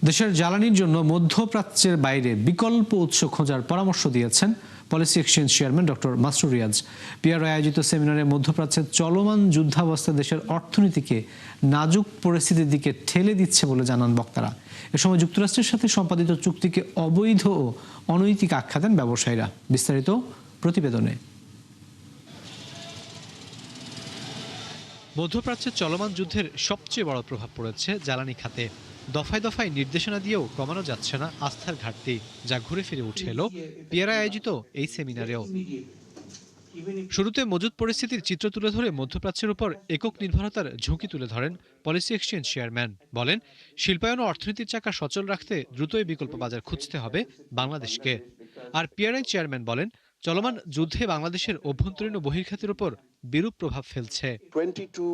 দেশের জ্বালানির জন্য মধ্যপ্রাচ্যের বাইরে বিকল্প উৎস খোঁজার পরামর্শ দিয়েছেন policy exchange chairman doctor Masrur Riaz. PRI আয়োজিত সেমিনারে মধ্যপ্রাচ্যের চলমান যুদ্ধাবস্থা দেশের অর্থনীতিকে নাজুক পরিস্থিতির দিকে ঠেলে দিচ্ছে বলে জানান বক্তারা। এ সময় যুক্তরাষ্ট্রের সাথে সম্পাদিত চুক্তিকে অবৈধ ও অনৈতিক আখ্যা দেন ব্যবসায়ীরা। বিস্তারিত প্রতিবেদনে। মধ্যপ্রাচ্যের চলমান যুদ্ধের সবচেয়ে বড় প্রভাব পড়েছে জ্বালানি খাতে। দফায় দফায় নির্দেশনা দিয়েও কমানো যাচ্ছে না আস্থার ঘাটতি, যা ঘুরে ফিরে উঠে এলো পিআরআই আয়োজিত এই সেমিনারেও। শুরুতে মজুদ পরিস্থিতির চিত্র তুলে ধরে মধ্যপ্রাচ্যের উপর একক নির্ভরতার ঝুঁকি তুলে ধরেন পলিসি এক্সচেঞ্জ চেয়ারম্যান। বলেন, শিল্পায়ন ও অর্থনীতির চাকা সচল রাখতে দ্রুতই বিকল্প বাজার খুঁজতে হবে বাংলাদেশকে। আর পিআরআই চেয়ারম্যান বলেন, চলমান যুদ্ধে বাংলাদেশের অভ্যন্তরীণ ও বহির্খাতের উপর বিরূপ প্রভাব ফেলছে। 22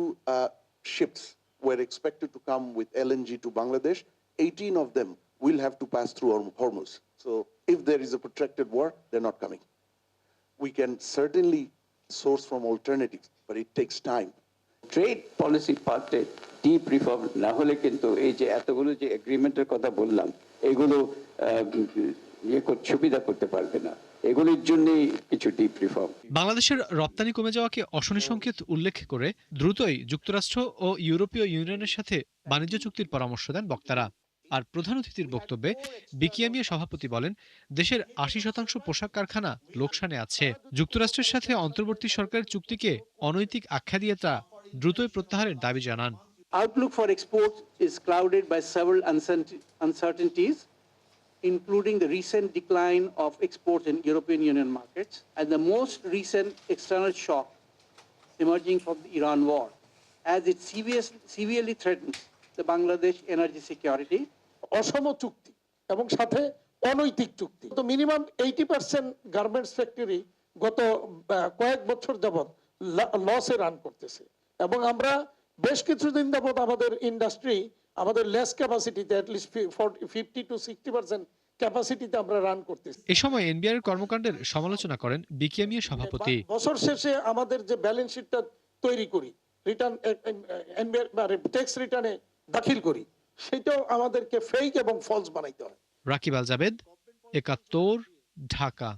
ships were expected to come with LNG to Bangladesh. 18 of them will have to pass through Hormuz. So if there is a protracted war, they're not coming. We can certainly source from alternatives, but it takes time. Trade policy পার্টে deep reform না হলে কিন্তু এই যে এতগুলো যে এগ্রিমেন্টের কথা বললাম, এগুলো সুবিধা করতে পারবে না। এগুলির জন্যই কিছু ডিপ রিফর্ম। বাংলাদেশের রপ্তানি কমে যাওয়াকে অশনি সংকেত উল্লেখ করে দ্রুতই যুক্তরাষ্ট্র ও ইউরোপীয় ইউনিয়নের সাথে বাণিজ্য চুক্তির পরামর্শ দেন বক্তারা। আর প্রধান অতিথির বক্তব্যে বিকিএমইএ সভাপতি বলেন, দেশের ৮০% পোশাক কারখানা লোকসানে আছে। যুক্তরাষ্ট্রের সাথে অন্তর্বর্তী সরকারের চুক্তিকে অনৈতিক আখ্যা দিয়ে তা দ্রুতই প্রত্যাহারের দাবি জানান। Outlook for exports is clouded by several uncertainties, including the recent decline of exports in European Union markets and the most recent external shock emerging from the Iran war, as it severely threatens the Bangladesh energy security. অসম চুক্তি এবং সাথে অনৈতিক চুক্তি। তো minimum 80% garments factory গত কয়েক বছর যাবত লসে রান করতেছে এবং আমরা বেশ কিছুদিন যাবত আমাদের ইন্ডাস্ট্রি আমাদের লেস ক্যাপাসিটিতে অ্যাটলিস্ট 50 to 60% ক্যাপাসিটিতে আমরা রান করতেছি। এই সময় এনবিআর এর কর্মকাণ্ডের সমালোচনা করেন বিকিএমইএ সভাপতি। বছর শেষে আমাদের যে ব্যালেন্স শিটটা তৈরি করি, রিটার্ন এনবিআর ট্যাক্স রিটার্নে দাখিল করি, সেটাও আমাদেরকে ফেক এবং ফলস বানাইতে হয়। রাকিব আল জাবেদ, ৭১, ঢাকা।